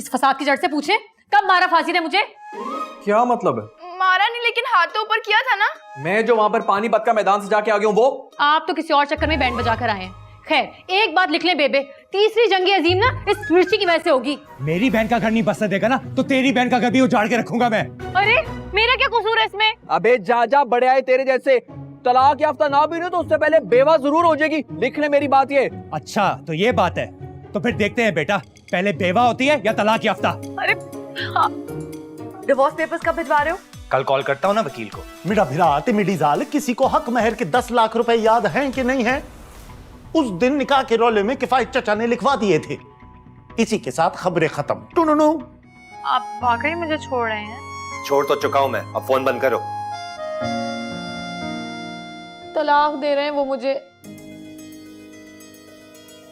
इस फसाद की जड़ से पूछे, कब मारा फांसी ने मुझे? क्या मतलब है? मारा नहीं, लेकिन हाथ तो ऊपर किया था ना। मैं जो वहां पर पानीपत का मैदान से जाके आ गया हूँ वो? आप तो किसी और चक्कर में बैंड बजा कर आए हैं। खैर, एक बात लिख लें बेबे, तीसरी जंग अजीम ना इस मिर्ची की वजह से होगी। मेरी बहन का घर नहीं बसने देगा ना तो तेरी बहन का घर भी उजाड़ के रखूंगा मैं। अरे मेरा क्या कसूर है इसमें? अबे जा बड़े आए तेरे जैसे। तलाक याफ्ता ना भी ना तो उससे पहले बेवा जरूर हो जाएगी। लिख ले मेरी बात ये। अच्छा तो ये बात है, तो फिर देखते हैं बेटा, पहले बेवा होती है या तलाक याफ्ता। अरे डिवोर्स पेपर्स कब भिजवा रहे हो? कल कॉल करता हूँ ना वकील को। मेरा भिरा मिडी जाल, किसी को हक महर के 10 लाख रुपए याद हैं कि नहीं है? उस दिन निकाह के रोले में किफायत चचा ने लिखवा दिए थे। इसी के साथ खबरें खत्म। टुनुनु। आप वाकई मुझे छोड़ रहे हैं? छोड़ तो चुका हूं मैं, अब फोन बंद करो। तलाक दे रहे हैं वो मुझे।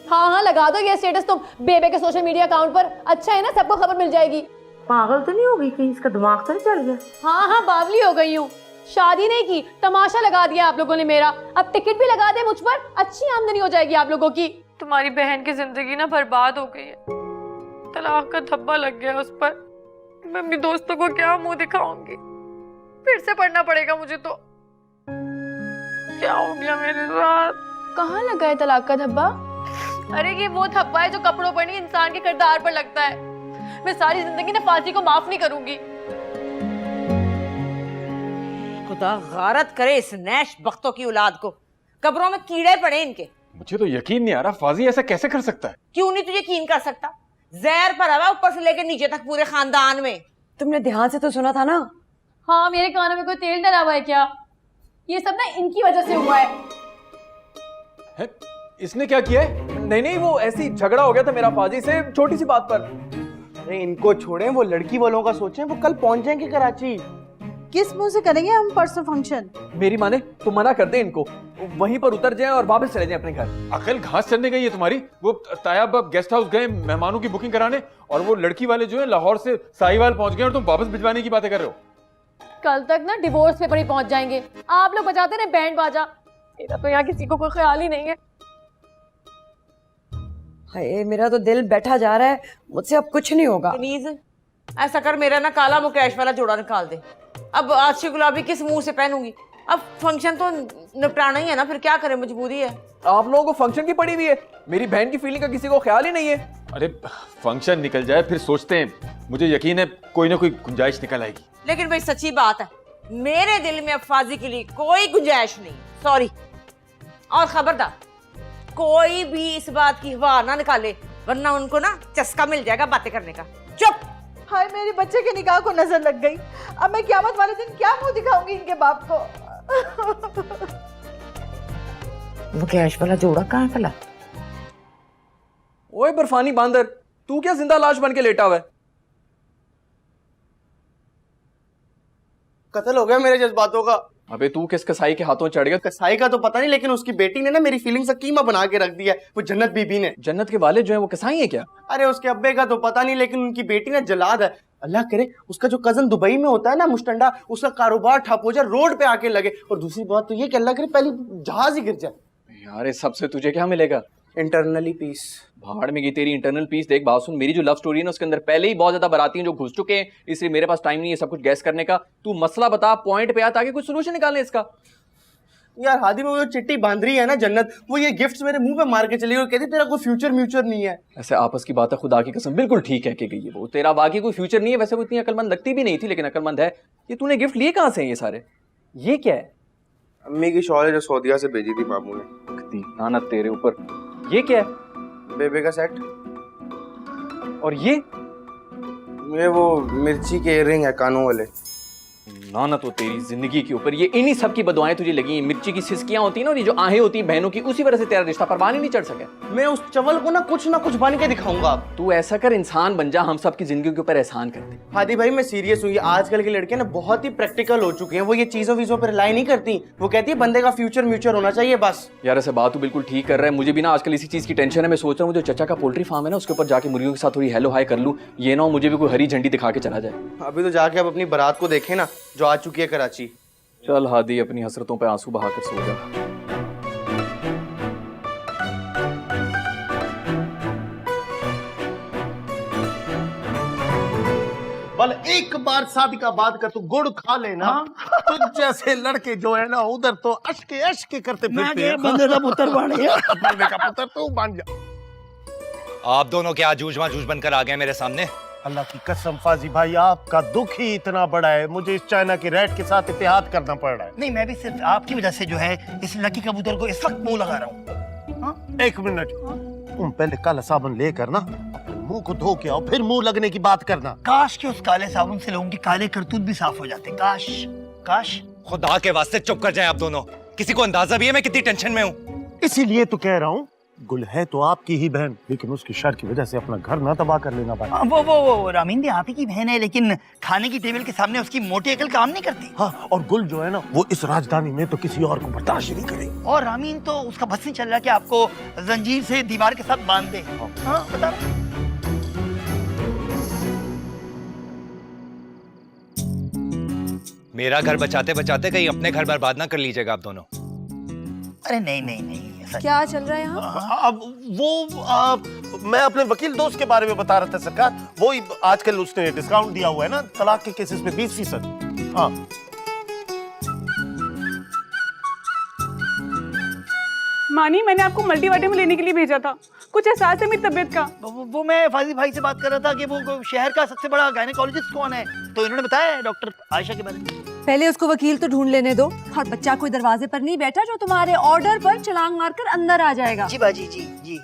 हाँ लगा दो ये स्टेटस तुम बेबे के सोशल मीडिया अकाउंट पर। अच्छा है ना, सबको खबर मिल जाएगी। पागल तो नहीं हो गई कहीं? इसका दिमाग तो नहीं चल गया? हाँ बावली हो गई हूँ। शादी नहीं की, तमाशा लगा दिया आप लोगों ने मेरा। अब टिकट भी लगा दे मुझ पर, अच्छी आमदनी हो जाएगी आप लोगों की। तुम्हारी बहन की जिंदगी ना बर्बाद हो गई है। तलाक का धब्बा लग गया उस पर। मैं अपनी दोस्तों को क्या मुंह दिखाऊंगी? फिर से पढ़ना पड़ेगा मुझे तो। क्या हो गया मेरे साथ? कहाँ लगा है तलाक का धब्बा? अरे ये वो धब्बा है जो कपड़ों पर नहीं, इंसान के किरदार पर लगता है। मैं सारी जिंदगी ना फांसी को माफ नहीं करूंगी। खुदा गारत करे इस नैश बख्तों की औलाद को। कब्रों में कीड़े पड़े इनके। मुझे तो यकीन नहीं आ रहा, फाजी ऐसा कैसे कर सकता है? क्यों नहीं तुझे यकीन कर सकता? जहर पर हवा ऊपर से लेकर नीचे तक पूरे खानदान में। तुमने ध्यान से तो सुना था ना? हाँ, मेरे कानों में कोई तेल डला हुआ है क्या? ये सब ना इनकी वजह से हुआ है। इसने क्या किया है? नहीं वो ऐसी झगड़ा हो गया था मेरा फाजी से छोटी सी बात पर। अरे इनको छोड़ें, वो लड़की वालों का सोचें। वो कल पहुंच जाएंगे कराची। किस मुंह से करेंगे हम परसों फंक्शन? मेरी माने तो मना कर दे इनको, वहीं पर उतर जाएं और वापस चले जाएं अपने घर। अकल घास चढ़ने गई है तुम्हारी। वो तायाब गेस्ट हाउस गए मेहमानों की बुकिंग कराने, और वो लड़की वाले जो है लाहौर से साहिवाल पहुंच गए और तुम वापस भिजवाने की बातें कर रहे हो। कल तक ना डिवोर्स पेपर ही पहुंच जाएंगे। आप लोग बजाते रहे बैंड बाजा, मेरा तो यहाँ किसी को कोई ख्याल ही नहीं है। हाय, मेरा तो दिल बैठा जा रहा है। मुझसे अब कुछ नहीं होगा। प्लीज ऐसा कर, मेरा ना काला मुकेश वाला जोड़ा निकाल दे। अब आशी गुलाबी किस मुंह से पहनूंगी? अब फंक्शन तो निपटाना ही है ना, फिर क्या करें, मजबूरी है। आप लोगों को फंक्शन की पड़ी हुई है, मेरी बहन की फीलिंग का किसी को ख्याल ही नहीं है। अरे फंक्शन निकल जाए फिर सोचते हैं। मुझे यकीन है कोई ना कोई गुंजाइश निकल आएगी। लेकिन भाई सच्ची बात है, मेरे दिल में अब फाजी के लिए कोई गुंजाइश नहीं। सॉरी। और खबरदार कोई भी इस बात की हवा ना निकाले, वरना उनको ना चस्का मिल जाएगा बातें करने का। चुप। हाय, मेरे बच्चे के निकाह को नजर लग गई। अब मैं क़यामत वाले दिन क्या मुंह दिखाऊंगी इनके बाप को? वो कैश वाला जोड़ा कहाँ फैला? ओए बर्फानी बांदर, तू क्या जिंदा लाश बन के लेटा हुआ है? कत्ल हो गया मेरे जज्बातों का। अबे तू किस कसाई के हाथों चढ़ गया? कसाई का तो पता नहीं, लेकिन उसकी बेटी ने ना मेरी फीलिंग्स का कीमा बना के रख दिया है, वो जन्नत बीबी ने। जन्नत के वाले जो है वो कसाई है क्या? अरे उसके अब्बे का तो पता नहीं, लेकिन उनकी बेटी ना जलाद है। अल्लाह करे उसका जो कजन दुबई में होता है ना मुस्टंडा, उसका कारोबार ठप हो जाए, रोड पे आके लगे। और दूसरी बात तो ये कि अल्लाह करे पहले जहाज ही गिर जाए। यार इस सबसे तुझे क्या मिलेगा? Internally peace. भाड़ में गई तेरी इंटरनल पीस। देख बात सुन, मेरी जो लव स्टोरी है ना उसके अंदर पहले ही बहुत ज्यादा बाराती हैं जो घुस चुके हैं, इसलिए मेरे पास टाइम नहीं है सब कुछ गैस करने का। तू मसला बता, पॉइंट पे आ, ताकि कुछ सोल्यूशन निकालने इसका। यार हादी में वो चिट्टी बांध रही है ना जन्नत, वो ये गिफ्ट्स मेरे मुंह पे मार के चली गई और कहती तेरा कोई फ्यूचर म्यूचर नहीं है। ऐसे आपस की बात है, खुदा की कसम बिल्कुल ठीक है कि गई है वो। तेरा वाकई कोई फ्यूचर नहीं है। वैसे वो इतनी अकलमंद लगती भी नहीं थी, लेकिन अकलमंद है। ये तूने गिफ्ट लिए कहाँ से हैं ये सारे? ये क्या है? अम्मी की शॉल है जो सऊदीया से भेजी थी मामू ने। लानत तेरे ऊपर। ये क्या है? बेबे का सेट। और ये वो मिर्ची के इयररिंग है कानों वाले। लानत हो तेरी जिंदगी के ऊपर। ये इन्हीं सब की बदुआएं तुझे लगी। मिर्ची की सिसकियां होती ना, और ये जो आहें होती हैं बहनों की, उसी वजह से तेरा रिश्ता परवान ही नहीं चढ़ सके। मैं उस चवल को ना कुछ बन के दिखाऊंगा। तू ऐसा कर, इंसान बन जा, हम सब की जिंदगी के ऊपर एहसान कर दे। हादी भाई मैं सीरियस हूँ, ये आजकल के लड़के ना बहुत ही प्रैक्टिकल हो चुके हैं। वो ये चीजों वीजों पर रिलाई नहीं करती। वो कहती है बंदे का फ्यूचर म्यूचर होना चाहिए बस। यार ऐसे बात तू बिल्कुल ठीक कर रहा है। मुझे भी ना आजकल इसी चीज की टेंशन है। मैं सोच रहा हूँ जो चचा का पोल्ट्री फार्म है ना उसके ऊपर जाके मुर्गियों के साथ थोड़ी हेलो हाय कर लूँ। ये ना मुझे भी कोई हरी झंडी दिखा के चला जाए। अभी तो जाके अब अपनी बारात को देखे ना जो आ चुकी है कराची। चल हादी, अपनी हसरतों पे आंसू बहाकर सो जा। और एक बार शादी का बाद का तू गुड़ खा लेना, तो जैसे लड़के जो है ना उधर तो अशके अशके करते फिरते हैं। बंदे का पुत्र बन गया। बंदे का पुत्र तो बन जा। आप दोनों क्या जूझ बनकर आ गए मेरे सामने? अल्लाह की कसम फाजी भाई, आपका दुख ही इतना बड़ा है, मुझे इस चाइना की रैट के साथ इत्तेहाद करना पड़ रहा है। नहीं, मैं भी सिर्फ आपकी वजह से जो है इस लकी कबूतर को इस वक्त मुंह लगा रहा हूँ। एक मिनट, तुम पहले काला साबुन लेकर ना अपने मुंह को धो के आओ, फिर मुंह लगने की बात करना। काश कि उस काले साबुन से लोगों के काले करतूत भी साफ हो जाते। काश काश। खुदा के वास्ते चुप कर जाए आप दोनों। किसी को अंदाजा भी है मैं कितनी टेंशन में हूँ? इसीलिए तो कह रहा हूँ, गुल है तो आपकी ही बहन, लेकिन उसकी शर की वजह से अपना घर ना तबाह कर लेना भाई। वो रामीन भी आप ही की बहन है, लेकिन खाने की टेबल के सामने उसकी मोटी अकल काम नहीं करती। हाँ, और गुल जो है ना वो इस राजधानी में तो किसी और को बर्दाश्त नहीं करेगी। और रामीन तो उसका बस नहीं चल रहा कि आपको जंजीर से दीवार के साथ बांध दे। हाँ, बता। मेरा घर बचाते बचाते कहीं अपने घर बर्बाद ना कर लीजिएगा आप दोनों। अरे नहीं, क्या चल रहा है यहाँ? अब वो मैं अपने वकील दोस्त के बारे में बता रहा था सरकार, वो आजकल उसने डिस्काउंट दिया हुआ है ना तलाक के केसेस में 20%। हाँ, मानी, मैंने आपको मल्टीविटामिन लेने के लिए भेजा था, कुछ एहसास है मेरी तबीयत का? वो मैं फाजिल भाई से बात कर रहा था कि वो शहर का सबसे बड़ा गायनेकोलॉजिस्ट कौन है, तो इन्होंने बताया डॉक्टर आयशा के बारे में। पहले उसको वकील तो ढूंढ लेने दो, और बच्चा कोई दरवाजे पर नहीं बैठा जो तुम्हारे ऑर्डर पर छलांग मारकर अंदर आ जाएगा। जी बाजी जी।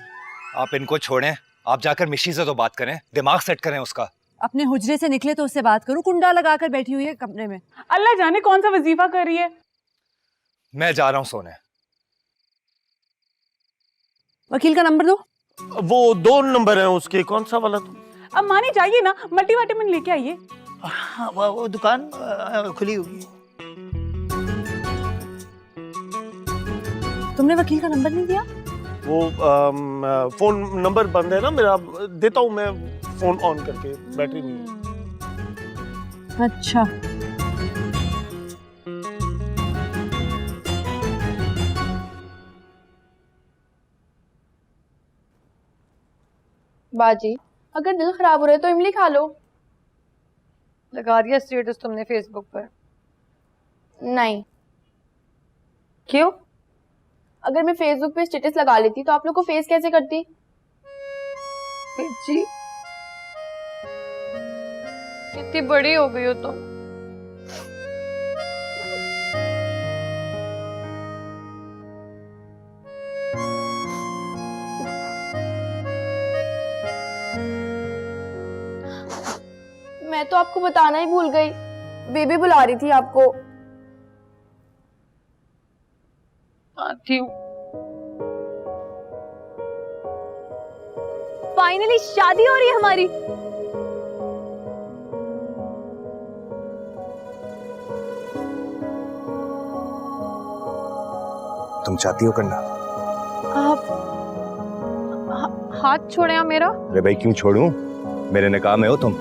आप इनको छोड़ें, आप जाकर मिशी से तो बात करें, दिमाग सेट करें उसका। अपने हुजरे से निकले तो उससे बात करूं, कुंडा लगाकर बैठी हुई है कमरे में। अल्लाह जाने कौन सा वजीफा कर रही है। मैं जा रहा हूँ सोने। वकील का नंबर दो। वो 2 नंबर है उसके, कौन सा वाला? अब मानी जाइए ना, मल्टीविटामिन लेके आइए। हाँ, वो दुकान खुली होगी। तुमने वकील का नंबर नहीं दिया? वो फोन नंबर बंद है ना मेरा, देता हूँ मैं फोन ऑन करके, बैटरी नहीं है। अच्छा, बाजी, अगर दिल खराब हो रहा है तो इमली खा लो। लगा दिया स्टेटस तुमने फेसबुक पर? नहीं। क्यों? अगर मैं फेसबुक पे स्टेटस लगा लेती तो आप लोग को फेस कैसे करती? जी, इतनी बड़ी हो गई हो तुम। मैं तो आपको बताना ही भूल गई, बेबी बुला रही थी आपको। आती हूँ। फाइनली शादी हो रही है हमारी। तुम चाहती हो करना? आप हाथ छोड़े आप मेरा। अरे भाई क्यों छोड़ूं? मेरे निकाह में हो तुम।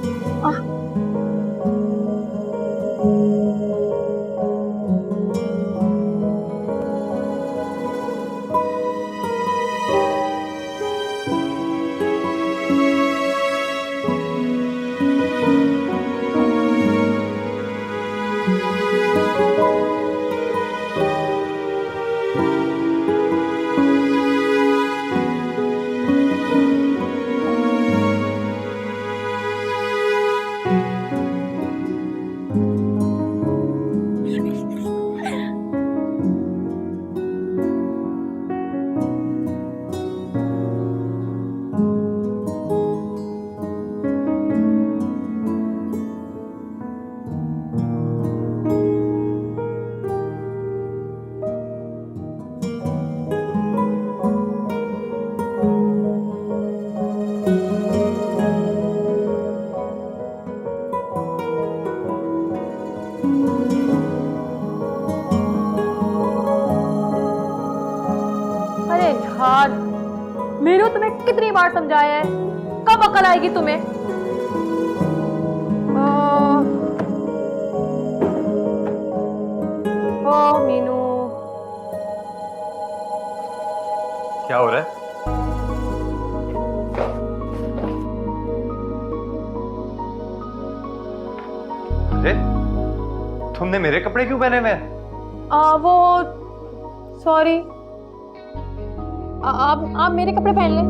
मेरे को तुम्हें कितनी बार समझाया है, कब अकल आएगी तुम्हें? मीनू, क्या हो रहा है? अरे तुमने मेरे कपड़े क्यों पहने हुए हैं? वो सॉरी, आप मेरे कपड़े पहन लें।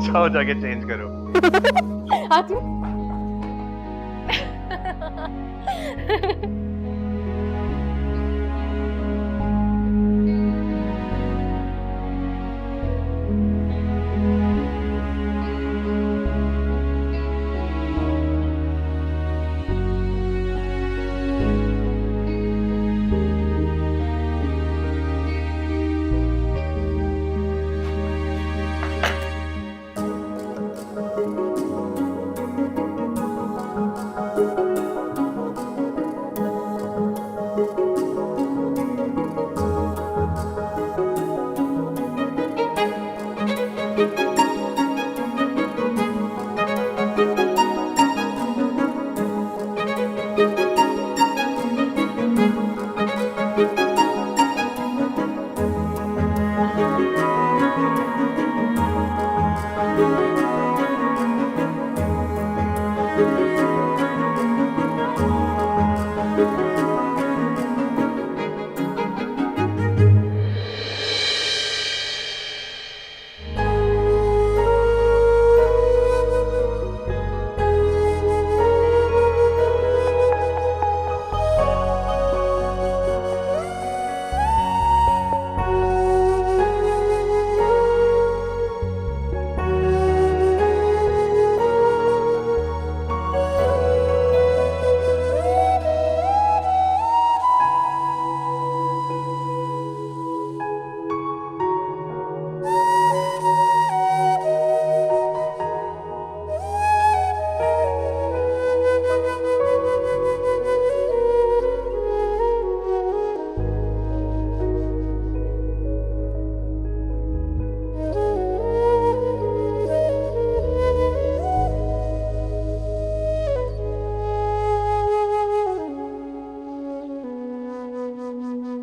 जाओ जाके चेंज करो। आती हूँ।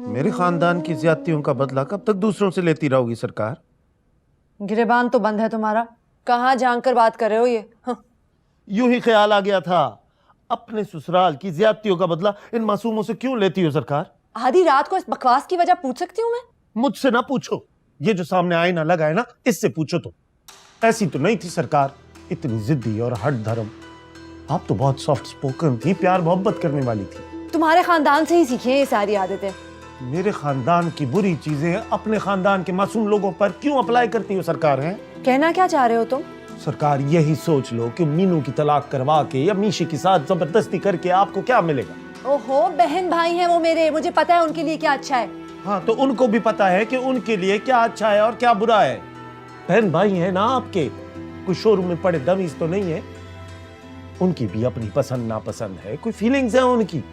मेरे खानदान की ज्यादतियों का बदला कब तक दूसरों से लेती रहोगी सरकार? गिरेबान तो बंद है तुम्हारा, कहाँ झांक कर बात कर रहे हो ये? यूं ही ख्याल आ गया था, अपने ससुराल की ज्यादतियों का बदला इन मासूमों से क्यों लेती हो सरकार? आधी रात को इस बकवास की वजह पूछ सकती हूँ मैं? मुझसे ना पूछो, ये जो सामने आईना लगा है ना, इससे पूछो। तो ऐसी तो नहीं थी सरकार, इतनी जिद्दी और हट धर्म। आप तो बहुत सॉफ्ट स्पोकन थी, प्यार मोहब्बत करने वाली थी। तुम्हारे खानदान से ही सीखी है ये सारी आदतें। मेरे खानदान की बुरी चीजें अपने खानदान के मासूम लोगों पर क्यों अप्लाई करती हो सरकार? है कहना क्या चाह रहे हो तुम? सरकार यही सोच लो कि मीनू की तलाक करवा के या मीशी के साथ जबरदस्ती करके आपको क्या मिलेगा? ओहो, बहन भाई हैं वो मेरे, मुझे पता है उनके लिए क्या अच्छा है। हाँ, तो उनको भी पता है कि उनके लिए क्या अच्छा है और क्या बुरा है। बहन भाई है ना आपके, कोई शोरूम में पड़े डमीज तो नहीं है। उनकी भी अपनी पसंद नापसंद है, कोई फीलिंग्स है उनकी।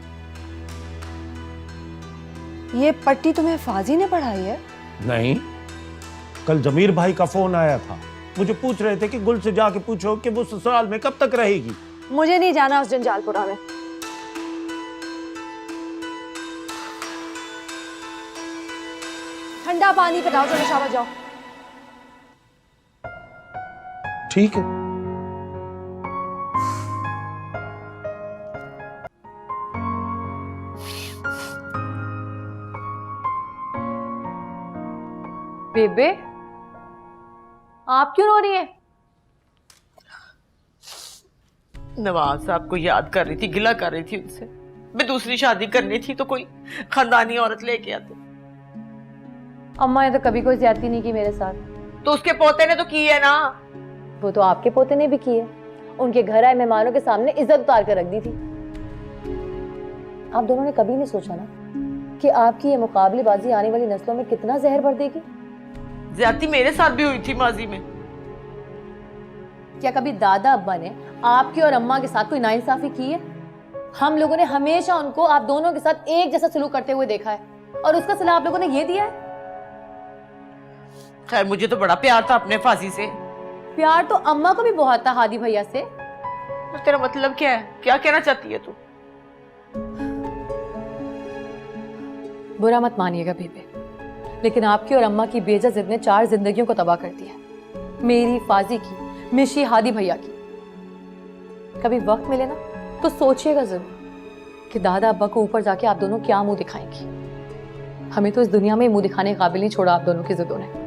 ये पट्टी तुम्हें फाजी ने पढ़ाई है? नहीं, कल जमीर भाई का फोन आया था, मुझे पूछ रहे थे कि गुल से जाके पूछो कि वो ससुराल में कब तक रहेगी। मुझे नहीं जाना उस जंजालपुरा में। ठंडा पानी पिलाओ, चलो शाबाश जाओ। ठीक है। बेबे, आप क्यों रो रही है? नवाज साहब को याद कर रही थी, गिला कर रही थी उनसे। मैं दूसरी शादी करनी थी तो कोई खानदानी औरत लेके आते। अम्मा ने तो कभी कोई ज्यादती नहीं की मेरे साथ। तो उसके पोते ने तो की है ना। वो तो आपके पोते ने भी की है, उनके घर आए मेहमानों के सामने इज्जत उतार कर रख दी थी। आप दोनों ने कभी नहीं सोचा ना कि आपकी ये मुकाबलेबाजी आने वाली नस्लों में कितना जहर भर देगी? ज्यादती मेरे साथ भी हुई थी माजी में। क्या कभी दादा अब्बा ने आपकी और अम्मा के साथ कोई नाइंसाफी की है? हम लोगों ने हमेशा उनको आप दोनों के साथ एक जैसा सलूक करते हुए देखा है, और उसका सिला आप लोगों ने ये दिया है। खैर, मुझे तो बड़ा प्यार था अपने फाजी से। प्यार तो अम्मा को भी बहुत था हादी भैया से। तो तेरा मतलब क्या है? क्या कहना चाहती है तू? बुरा मत मानिएगा बेबे, लेकिन आपकी और अम्मा की बेजा जिद ने 4 जिंदगियों को तबाह कर दिया, मेरी, फाजी की, मिशी, हादी भैया की। कभी वक्त मिले ना तो सोचिएगा जरूर कि दादा अब्बा को ऊपर जाके आप दोनों क्या मुंह दिखाएंगी। हमें तो इस दुनिया में मुंह दिखाने के काबिल नहीं छोड़ा आप दोनों की जिद्दों ने।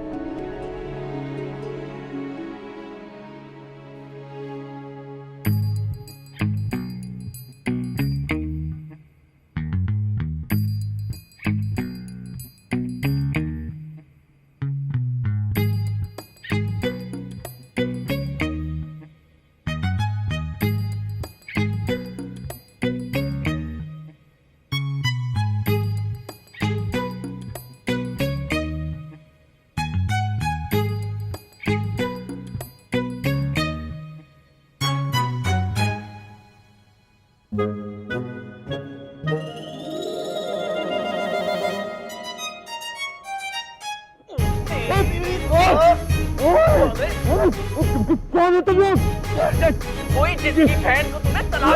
कोई जिसकी बहन को तुमने तलाक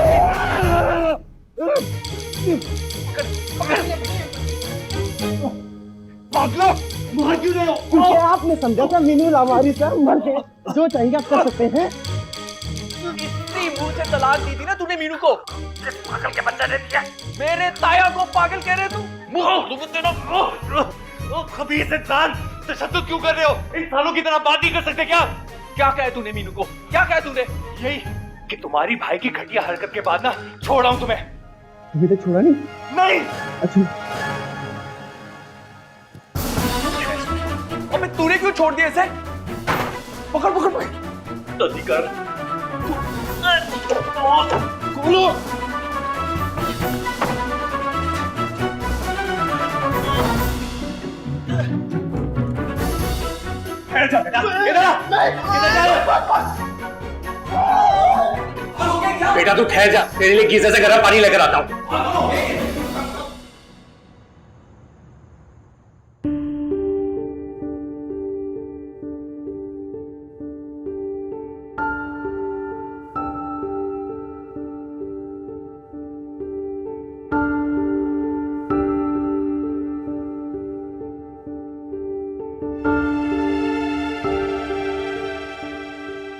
आपने समझा था मीनू लावारी से मर के जो चाहेंगे आप कर सकते हैं। इसी मुंह से तलाक दी थी ना तूने मीनू को। किस पागल के बच्चे ने दिया? मेरे ताया को पागल कह रहे तू? खबीस इंसान, तशद्दुद क्यों कर रहे हो? इंसानों की तरह बात नहीं कर सकते क्या? क्या कहा तूने मीनू को? क्या कहा तूने? यही कि तुम्हारी भाई की घटिया हरकत के बाद ना छोड़ा हूं तुम्हें। अभी तक छोड़ा नहीं? नहीं। अच्छा अबे तूने क्यों छोड़ दिया इसे? पकड़ पकड़ पकड़। अधिकार बेटा तू ठहर जा, तेरे लिए गीजर से गर्म पानी लेकर आता हूं।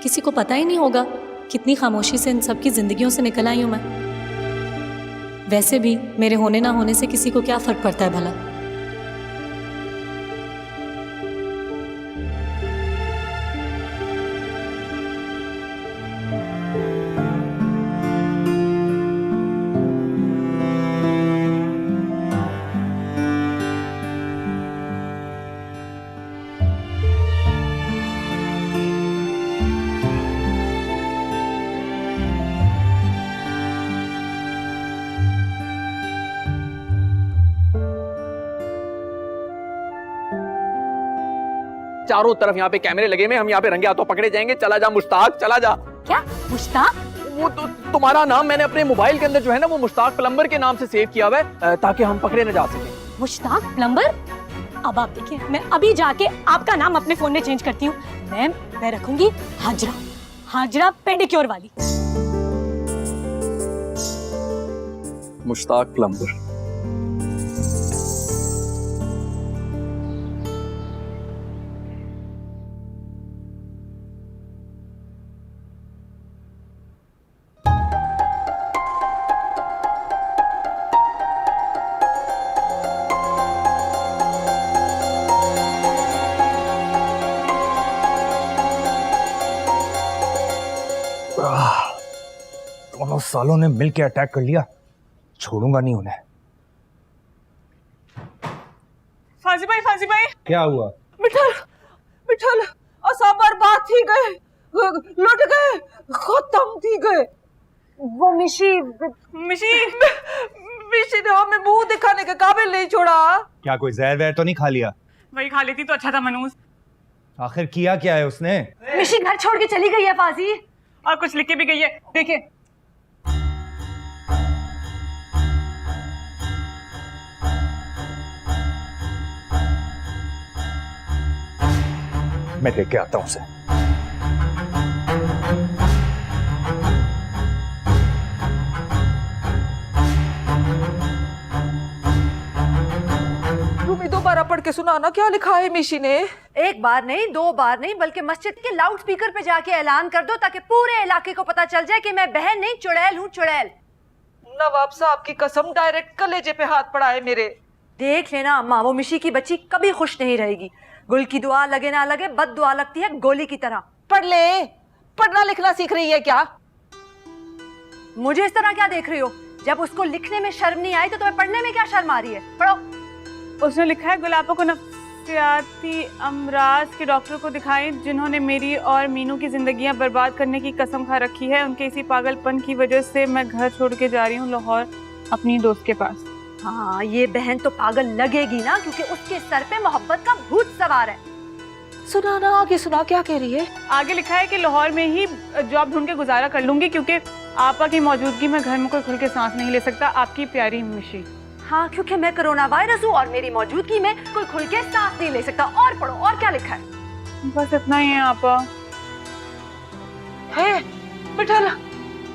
किसी को पता ही नहीं होगा कितनी खामोशी से इन सब की जिंदगियों से निकल आई हूं मैं। वैसे भी मेरे होने ना होने से किसी को क्या फर्क पड़ता है भला। चारों तरफ यहाँ पे कैमरे लगे हुए, हम यहाँ पे रंगे हाथों पकड़े जाएंगे। चला जा मुश्ताक, चला जा। क्या मुश्ताक? वो तो तुम्हारा नाम मैंने अपने मोबाइल के अंदर जो है ना वो मुश्ताक प्लम्बर के नाम से सेव किया हुआ है ताकि हम पकड़े न जा सके। मुश्ताक प्लम्बर? अब आप देखिए, मैं अभी जाके आपका नाम अपने फोन में चेंज करती हूँ। मैं रखूंगी हाजरा, हाजरा पेडिक्योर वाली। मुश्ताक प्लम्बर। दोनों सालों ने मिलकर अटैक कर लिया, छोड़ूंगा नहीं उन्हें। फाजी भाई क्या हुआ? मिठल असा बर्बाद थी गए, लुट गए, खत्म थी गए। वो मिशी ने हमें मुंह दिखाने के काबिल नहीं छोड़ा। क्या कोई जहर वहर तो नहीं खा लिया? वही खा लेती तो अच्छा था मनूस। आखिर किया क्या है उसने? मिशी घर छोड़ के चली गई है फाजी, और कुछ लिख के भी गई है, देखिए। मैं देख के आता हूं उसे। रूमी दोबारा पढ़ के सुनाना क्या लिखा है मिशी ने। एक बार नहीं, 2 बार नहीं, बल्कि मस्जिद के लाउड स्पीकर पे जाके ऐलान कर दो ताकि पूरे इलाके को पता चल जाए कि मैं बहन नहीं चुड़ैल हूँ, चुड़ैल। नवाब साहब की कसम, डायरेक्ट कलेजे पे हाथ पड़ा है मेरे। देख लेना अम्मा, वो मिशी की बच्ची कभी खुश नहीं रहेगी। गुल की दुआ लगे ना लगे, बद दुआ लगती है गोली की तरह। पढ़ ले, पढ़ना लिखना सीख रही है क्या? मुझे इस तरह क्या देख रही हो? जब उसको लिखने में शर्म नहीं आई तो तुम्हें पढ़ने में क्या शर्म आ रही है? पढ़ो। उसने लिखा है गुलाबों को नफसियाती अमराज के डॉक्टर को दिखाएं जिन्होंने मेरी और मीनू की जिंदगियां बर्बाद करने की कसम खा रखी है। उनके इसी पागलपन की वजह से मैं घर छोड़ के जा रही हूँ लाहौर अपनी दोस्त के पास। हाँ, ये बहन तो पागल लगेगी ना, क्योंकि उसके सर पे मोहब्बत का भूत सवार है। सुनाना आगे सुना, क्या कह रही है? आगे लिखा है कि लाहौर में ही जॉब ढूंढ के गुजारा कर लूंगी क्योंकि आपा की मौजूदगी में घर में कोई खुल के सांस नहीं ले सकता। आपकी प्यारी मिशी। हाँ, क्योंकि मैं कोरोना वायरस हूँ और मेरी मौजूदगी में कोई खुल के सांस नहीं ले सकता। और पढ़ो, और क्या लिखा है? बस इतना ही है आपा। है बिठा,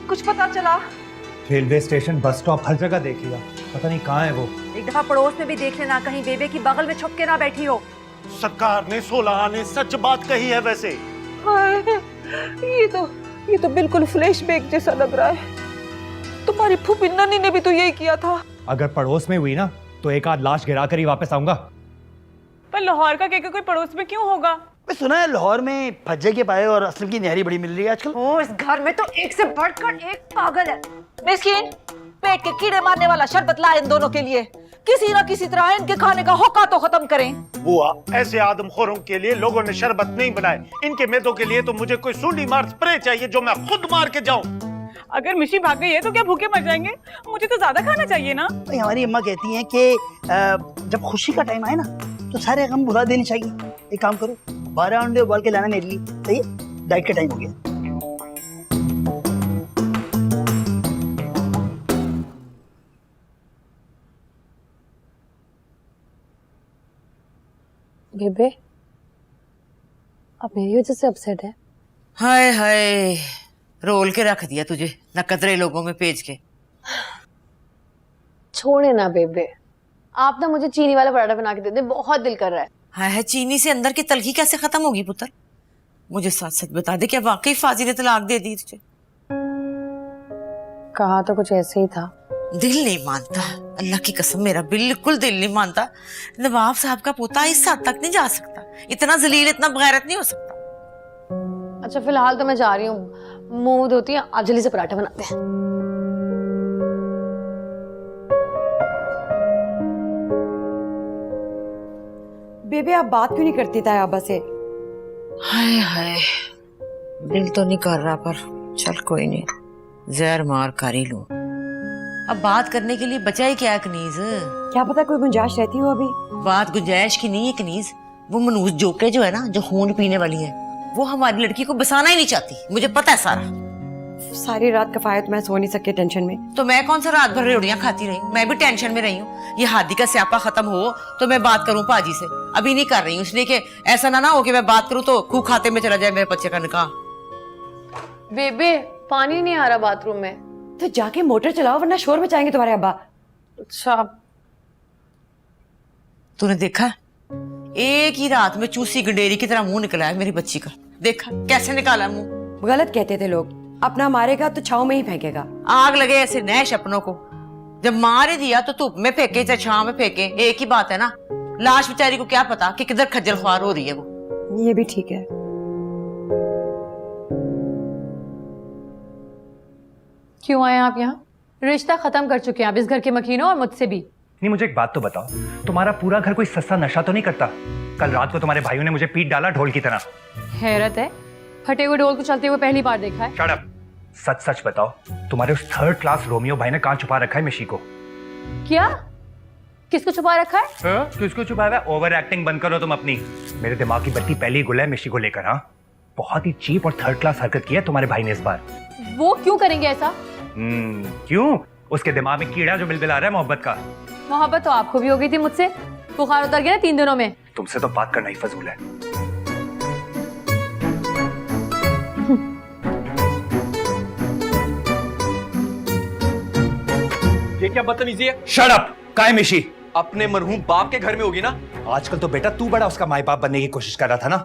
कुछ पता चला? रेलवे स्टेशन, बस स्टॉप, हर जगह देख लिया, पता नहीं कहाँ है वो। एक दफा पड़ोस में भी देख लेना, कहीं बेबे की बगल में छुप के ना बैठी हो। सरकार ने 16 आने सच बात कही है वैसे। हाय, ये तो बिल्कुल फ्लैशबैक जैसा लग रहा है। तुम्हारी फूफी नन्नी ने भी तो यही किया था। अगर पड़ोस में हुई ना तो एक आध लाश गिरा कर ही वापस आऊंगा। पर लाहौर का केक कोई पड़ोस में क्यों होगा? मैं सुना है लाहौर में भज्जे के पाए और असलम की न्यारी बड़ी मिल रही है आजकल। ओ, इस घर में तो एक से बढ़कर एक पागल है। मिस्कीन, पेट के कीड़े मारने वाला शरबत ला इन दोनों के लिए। किसी ना किसी तरह इनके खाने का होका तो खत्म करें। बुआ, ऐसे आदमखोरों के लिए लोगों ने शरबत नहीं बनाए। इनके मैदों के लिए तो मुझे कोई सूली मार स्प्रे चाहिए जो मैं खुद मार के जाऊं। अगर मिशी भाग गई है तो क्या भूखे मर जाएंगे? मुझे तो ज्यादा खाना चाहिए ना। तो हमारी अम्मा कहती हैं कि जब खुशी का टाइम आए ना तो सारे गम भुला देने चाहिए। एक काम करो, 12 अंडे उबाल के लाना मेरे लिए, सही है? डाइट का टाइम हो गया। बेबे, अब मेरी वजह से अपसेट है? हाय हाय, रोल के रख दिया तुझे नकदरे लोगों में पेज के। छोड़े ना बेबे, आप ना मुझे चीनी वाला पराठा बना के दे दे, बहुत दिल कर रहा है। हाय, चीनी से अंदर की तलखी कैसे खत्म होगी पुत्र? मुझे सच सच बता दे, क्या वाकई फाजी ने तलाक दे दी तुझे? कहा तो कुछ ऐसे ही था। दिल नहीं मानता, अल्लाह की कसम मेरा बिल्कुल दिल नहीं मानता। नवाब साहब का पोता इस हद तक नहीं जा सकता, इतना जलील, इतना बगैरत नहीं हो सकता। अच्छा, फिलहाल तो मैं जा रही हूँ, मुंह धोती है, आप जल्दी से पराठा बनाते हैं। बेबे, आप बात क्यों नहीं करती तायाबा से? हाय हाय, दिल तो नहीं कर रहा, पर चल कोई नहीं, जहर मार कर ही लूं। अब बात करने के लिए बचा ही क्या है कनीज? क्या पता कोई गुंजाइश रहती हो अभी। बात गुंजाइश की नहीं है कनीज, वो मनूज जोके जो है ना, जो खून पीने वाली है, वो हमारी लड़की को बसाना ही नहीं चाहती, मुझे पता है सारा। सारी रात कफायत मैं सो नहीं सके टेंशन में। तो मैं कौन सा रात भर रेवड़ियां खाती रही हूँ? मैं भी टेंशन में रही हूँ। ये हादी का स्यापा खत्म हो तो मैं बात करूँ पाजी से, अभी नहीं कर रही हूँ, इसलिए कि ऐसा ना हो कि मैं बात करूँ तो खूह खाते में चला जाए मेरे बच्चे का निकाह। बेबे, पानी नहीं आ रहा बाथरूम में। तो जाके मोटर चलाओ वरना शोर मचाएंगे तुम्हारे अब्बा। अच्छा, तूने देखा एक ही रात में चूसी गंडेरी की तरह मुंह निकला है मेरी बच्ची का? देखा कैसे निकाला मुंह? गलत कहते थे लोग, अपना मारेगा तो छाव में ही फेंकेगा। आग लगे ऐसे नए सपनों को, जब मारे दिया तो धूप में फेंके चाहे छांव में फेंके, एक ही बात है ना। लाश बेचारी को क्या पता कि किधर खज्जल ख्वार हो रही है वो। ये भी ठीक है। क्यों आए आप यहाँ? रिश्ता खत्म कर चुके हैं आप इस घर के मकीनों और मुझसे भी। नहीं, मुझे एक बात तो बताओ, तुम्हारा पूरा घर कोई सस्ता नशा तो नहीं करता? कल रात को तुम्हारे भाइयों ने मुझे पीट डाला ढोल की तरह। हैरत है, फटे हुए ढोल को चलते हुए पहली बार देखा है। शट अप, सच सच बताओ, तुम्हारे उस 3rd क्लास रोमियो भाई ने कहाँ छुपा रखा है मिशी को? क्या? किसको छुपा रखा है? किसको छुपा है? ओवर एक्टिंग बंद करो तुम अपनी। मेरे दिमाग की बत्ती पहले ही गुल है मिशी को लेकर। हाँ, बहुत ही चीप और 3rd क्लास हरकत की है तुम्हारे भाई ने इस बार। वो क्यों करेंगे ऐसा? क्यों? उसके दिमाग में कीड़ा जो बिलबिला रहा है मोहब्बत का। मोहब्बत तो आपको भी हो गई थी मुझसे, बुखार उतर गया 3 दिनों में। तुमसे तो बात करना ही फजूल है। ये क्या बदतमीजी है? शट अप, काय मिशी, अपने मरहूम बाप के घर में होगी ना। आजकल तो बेटा तू बड़ा उसका माई बाप बनने की कोशिश कर रहा था ना।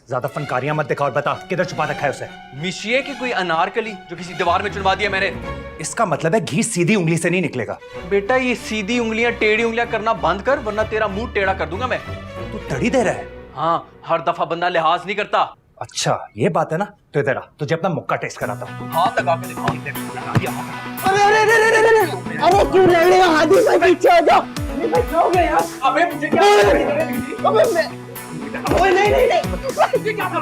ज्यादा फनकारियां मत दिखा और बता किधर छुपा रखा है उसे। मिशिए की कोई अनारकली जो किसी दीवार में चुनवा दिया मैंने। इसका मतलब है घी सीधी उंगली से नहीं निकलेगा। बेटा ये सीधी उंगलियां टेढ़ी उंगलियां करना बंद कर, वरना तेरा मुंह टेढ़ा कर दूंगा मैं। तू तड़ी दे रहा है? हाँ, हर दफा बंदा लिहाज नहीं करता। अच्छा ये बात है ना, तो इधर आ, तुझे अपना मुक्का टेस्ट कराता हूँ। हाथ लगा के दिखाओ। अरे अरे अरे अरे अरे अरे क्यों लड़ रहे हो? हादी भाई पीछे हो जाओ। हो गए यार। अबे मुझे क्या अबे मैं ओए नहीं नहीं नहीं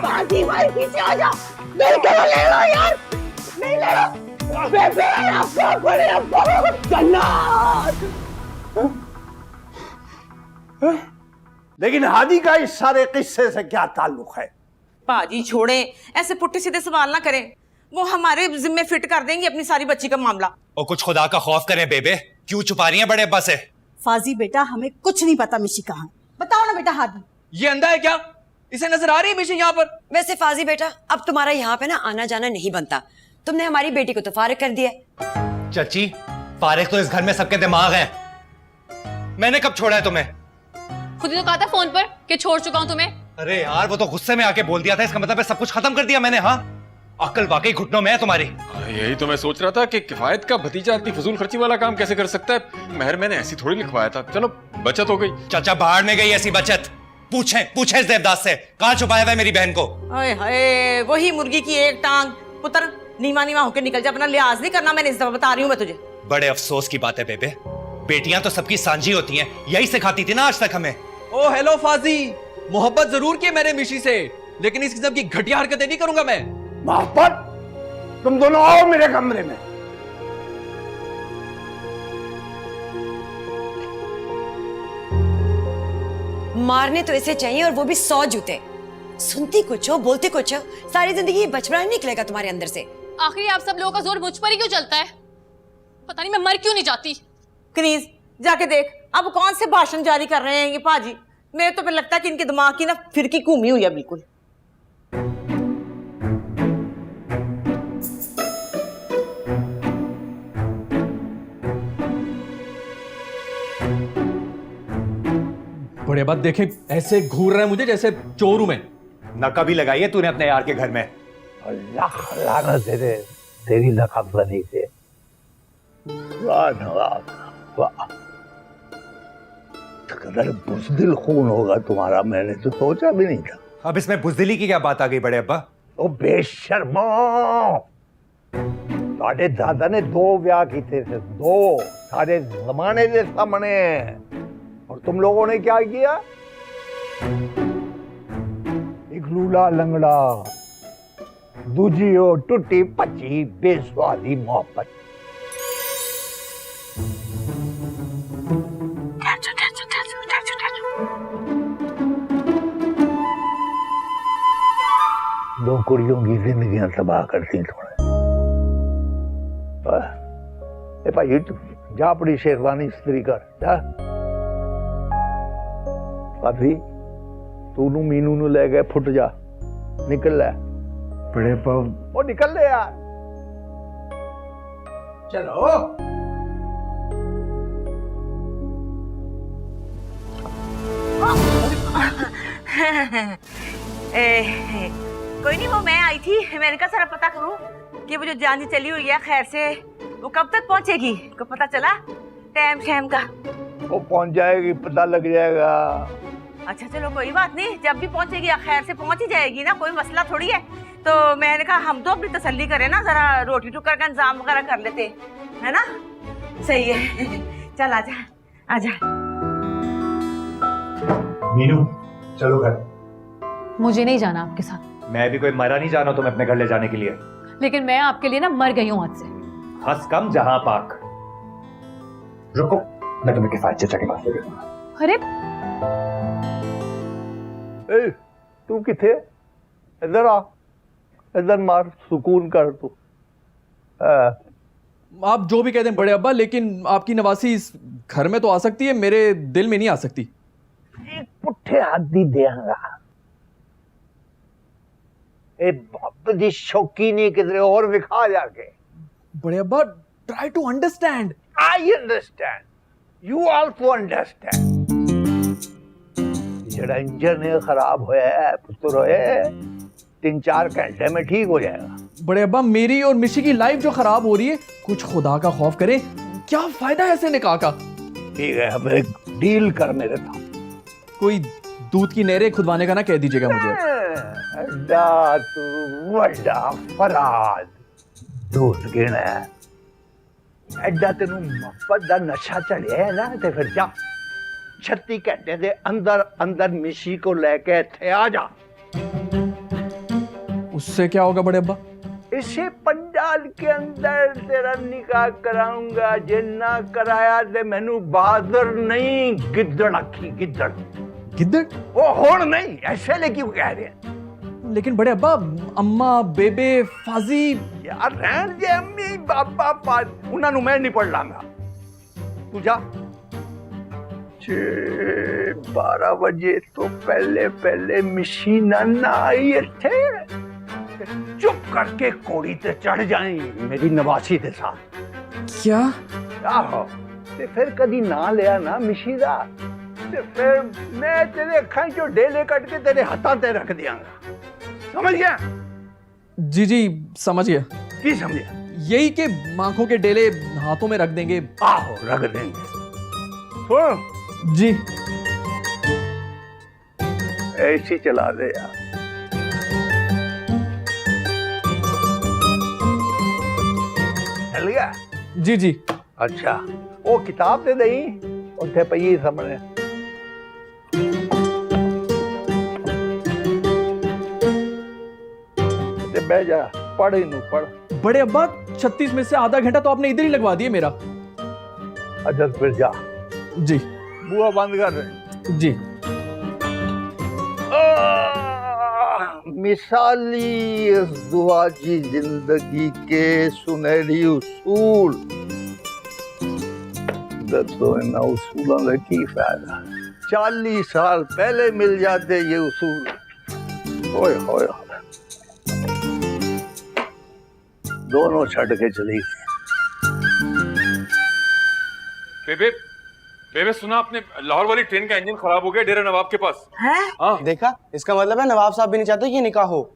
हादी भाई पीछे आ जाओ। नहीं करो ले लो यार, नहीं लड़ो। बेबे आपको बड़े आपको जन्नत। लेकिन हादी का इस सारे किस्से से क्या ताल्लुक है? पाजी छोड़े, ऐसे पुट्टे सीधे सवाल ना करें। वो हमारे जिम्मे फिट कर देंगे अपनी सारी बच्ची का मामला। और कुछ खुदा का खौफ करें बेबे, क्यों छुपा रही हैं बड़े अब्बा से? फाजी बेटा हमें कुछ नहीं पता मिशी कहाँ है, बताओ ना बेटा। हादी ये अंधा है क्या? इसे नजर आ रही है मिशी यहाँ पर? वैसे फाजी बेटा अब तुम्हारा यहाँ पे ना आना जाना नहीं बनता। तुमने हमारी बेटी को तो फारिग कर दिया। चाची फारिग तो इस घर में सबके दिमाग हैं। मैंने कब छोड़ा है तुम्हें? खुद ही तो कहा था फोन पर कि छोड़ चुका हूँ तुम्हें। अरे यार वो तो गुस्से में आके बोल दिया था, इसका मतलब है सब कुछ खत्म कर दिया मैंने। हाँ अक्ल वाकई घुटनों में है तुम्हारी। यही तो मैं सोच रहा था कि किफायत का भतीजा इतनी फजूल खर्ची वाला काम कैसे कर सकता है। महर मैंने ऐसी थोड़ी लिखवाया था, चलो बचत हो गई। चाचा बाहर में गई ऐसी बचत? पूछे इस देवदास से कहाँ छुपाया हुआ है मेरी बहन को। ओए हाय, वही मुर्गी की एक टांग। पुत्र नीमा नीमा होकर निकल जा, अपना लिहाज नहीं करना। मैंने इस दफा बता रही हूँ मैं तुझे। बड़े अफसोस की बात है बेबे, बेटियां तो सबकी सांझी होती हैं, यही सिखाती थी ना आज तक हमें। ओ हेलो फाजी, मोहब्बत जरूर की मैंने मिशी से, लेकिन इस किस्म की घटिया हरकतें नहीं करूंगा मैं। मोहब्बत? तुम दोनों आओ मेरे कमरे में। मारने तो इसे चाहिए और वो भी 100 जूते। सुनती कुछ हो बोलती कुछ हो, सारी जिंदगी बचपना नहीं निकलेगा तुम्हारे अंदर से। आखिर आप सब लोगों का जोर मुझ पर ही क्यों चलता है? पता नहीं मैं मर क्यों नहीं जाती। कनीज जाके देख अब कौन से भाषण जारी कर रहे हैं ये पाजी। मेरे तो फिर लगता है कि इनके दिमाग की ना फिरकी घूमी हुई है बिल्कुल। बड़े बात देखे ऐसे घूर रहा है मुझे जैसे चोर हूं मैं। नका भी लगाई है तूने अपने यार के घर में। अल्लाह लानत दे तेरी नकाबनी से। वाह कदर बुज़दिल खून होगा तुम्हारा, मैंने तो सोचा भी नहीं था। अब इसमें बुज़दिली की क्या बात आ गई बड़े अब्बा? ओ बेशर्मो, साढ़े दादा ने 2 ब्याह किए थे, 2 सारे जमाने के सामने। और तुम लोगों ने क्या किया? एक लूला लंगड़ा, दूजी हो टूटी पची बेस्वादी मोहब्बत। दो कुड़ियों की जिंदगियां तबाह करती थोड़े। ए भाई तू जा अपनी शेरवानी इस्त्री कर जा। भाभी तू नु मीनू नु ले गए, फुट जा, निकल ले बड़े पाव, वो निकल ले यार। चलो कोई नहीं, वो मैं आई थी, मैंने कहा सारा पता करूं कि वो जो जान चली हुई है खैर से वो कब तक पहुंचेगी। को पता चला टाइम शैम का? वो पहुंच जाएगी, पता लग जाएगा। अच्छा चलो कोई बात नहीं, जब भी पहुंचेगी खैर से पहुंच ही जाएगी ना, कोई मसला थोड़ी है। तो मैंने कहा हम तो अपनी तसल्ली करें ना, जरा रोटी टुकर का इंतजाम वगैरह कर लेते है ना। सही है चल आजा आजा। मीनू चलो घर। मुझे नहीं जाना आपके साथ। मैं भी कोई मरा नहीं जाना तुम्हें अपने घर ले जाने के लिए। लेकिन मैं आपके लिए ना मर गई हूँ आज से। हंस कम जहां पाक। रुको मैं तुम्हें किफायत चाचा के पास ले जाऊंगा। अरे ए तू किथे? इधर आ, इधर मार, सुकून कर तू। आप जो भी कह दें बड़े अब्बा, लेकिन आपकी नवासी इस घर में तो आ सकती है, मेरे दिल में नहीं आ सकती। एक पुट्ठे हाथी देंगा। ए बाप दी शौकीनी किधरे और विखा जाके। बड़े अब्बा try to understand. I understand. You also understand जरा इंजन है खराब होया है पुत्र होए 3-4 घंटे में ठीक हो जाएगा। बड़े अब्बा मेरी और मिशी की लाइफ जो खराब हो रही है, कुछ खुदा का खौफ करें, क्या फायदा है ऐसे निकाह का। ठीक है अब एक डील कर मेरे साथ। कोई दूध की नहरें खुदवाने का ना कह दीजिएगा मुझे। अड्डा तू वड्डा फराद दूध गिना एड्डा तेन मोहब्बत का नशा चढ़िया है ना, ते फिर जा 36 घंटे के अंदर अंदर मिशी को लेके थे आ जा। उससे क्या होगा बड़े अब्बा? इसे पंडाल के अंदर तेरा निकाह कराऊंगा, जे ना कराया ते मैनू बहादुर नहीं गिद्दड़ आखी गिद्दड़। गिद्दड़? वो होड़ नहीं, ऐसे ले क्यों कह रहे हैं? लेकिन बड़े अब्बा अम्मा बेबे फाजी यार रहन दे, अम्मी बाबा पा उन्हां नू मैं नहीं पढ़ लांगा। तू जा 12 बजे तो पहले पहले मशीना ना आई इत्थे चुप करके कोड़ी ते चढ़ जाए मेरी नवासी के साथ। क्या? आहो ते फिर कदी ना लिया ना मिशी दा ते फिर मैं तेरे अखां चो डेले कट के तेरे हाथां ते रख दियांगा। समझ गया? जी जी समझ गया। की समझे? यही कि आंखों के डेले हाथों में रख देंगे। आहो रख देंगे। सुन जी ऐसी चला दे यार। चल गया? जी जी। अच्छा वो किताब दे दई उत्थे पई सामने। बह जा पढ़ इनू पढ़। बड़े अब्बा 36 में से आधा घंटा तो आपने इधर ही लगवा दिया मेरा। अच्छा फिर जा। जी। बुआ बंद कर रहे। जी। मिसाली इस दुआ की जिंदगी के सुनहरी उसूल दसो इन उसूलों का की फायदा। 40 साल पहले मिल जाते ये उसूल। ओए होए दोनों छड़ के चली बेबे बेबे सुना आपने लाहौर वाली ट्रेन का इंजन खराब हो गया डेरा नवाब के पास। हैं? हाँ। देखा इसका मतलब है नवाब साहब भी नहीं चाहते कि निकाह हो।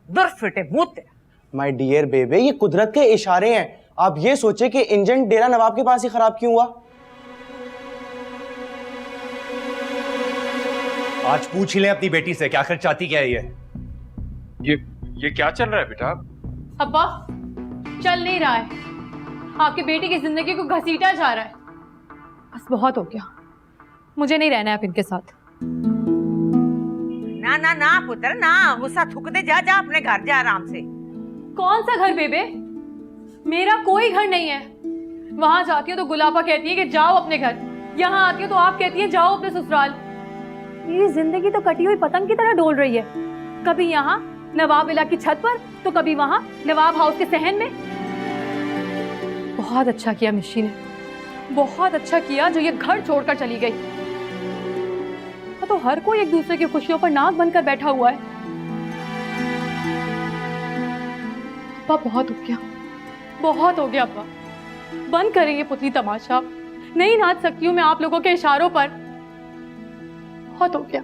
दर फिटे मुंह तेरा। माय डियर बेबे ये कुदरत के इशारे हैं। आप ये सोचे कि इंजन डेरा नवाब के पास ही खराब क्यों हुआ। आज पूछ ले अपनी बेटी से कि आखिर चाहती क्या है ये क्या चल रहा है बेटा? अब्बा चल नहीं रहा है, आपकी बेटी की जिंदगी को घसीटा जा रहा है। बस बहुत हो गया, मुझे नहीं रहना है आप इनके साथ। ना ना ना पुत्र ना, गुस्सा थूक दे, जा जा अपने घर जा आराम से। कौन सा घर बेबे? मेरा कोई घर नहीं है। वहां जाती हूँ तो गुलाबा कहती है कि जाओ अपने घर, यहाँ आती हूँ तो आप कहती है जाओ अपने ससुराल। मेरी जिंदगी तो कटी हुई पतंग की तरह डोल रही है, कभी यहाँ नवाब विला की छत पर तो कभी वहां नवाब हाउस के सहन में। बहुत अच्छा किया मिशी ने, बहुत अच्छा किया जो ये घर छोड़कर चली गई। तो हर कोई एक दूसरे की खुशियों पर नाक बनकर बैठा हुआ है। अब्बा बहुत हो गया, बहुत हो गया अब्बा। बंद करें ये पुतली तमाशा, नहीं नाच सकती हूँ मैं आप लोगों के इशारों पर। बहुत हो गया,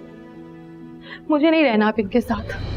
मुझे नहीं रहना आप इनके साथ।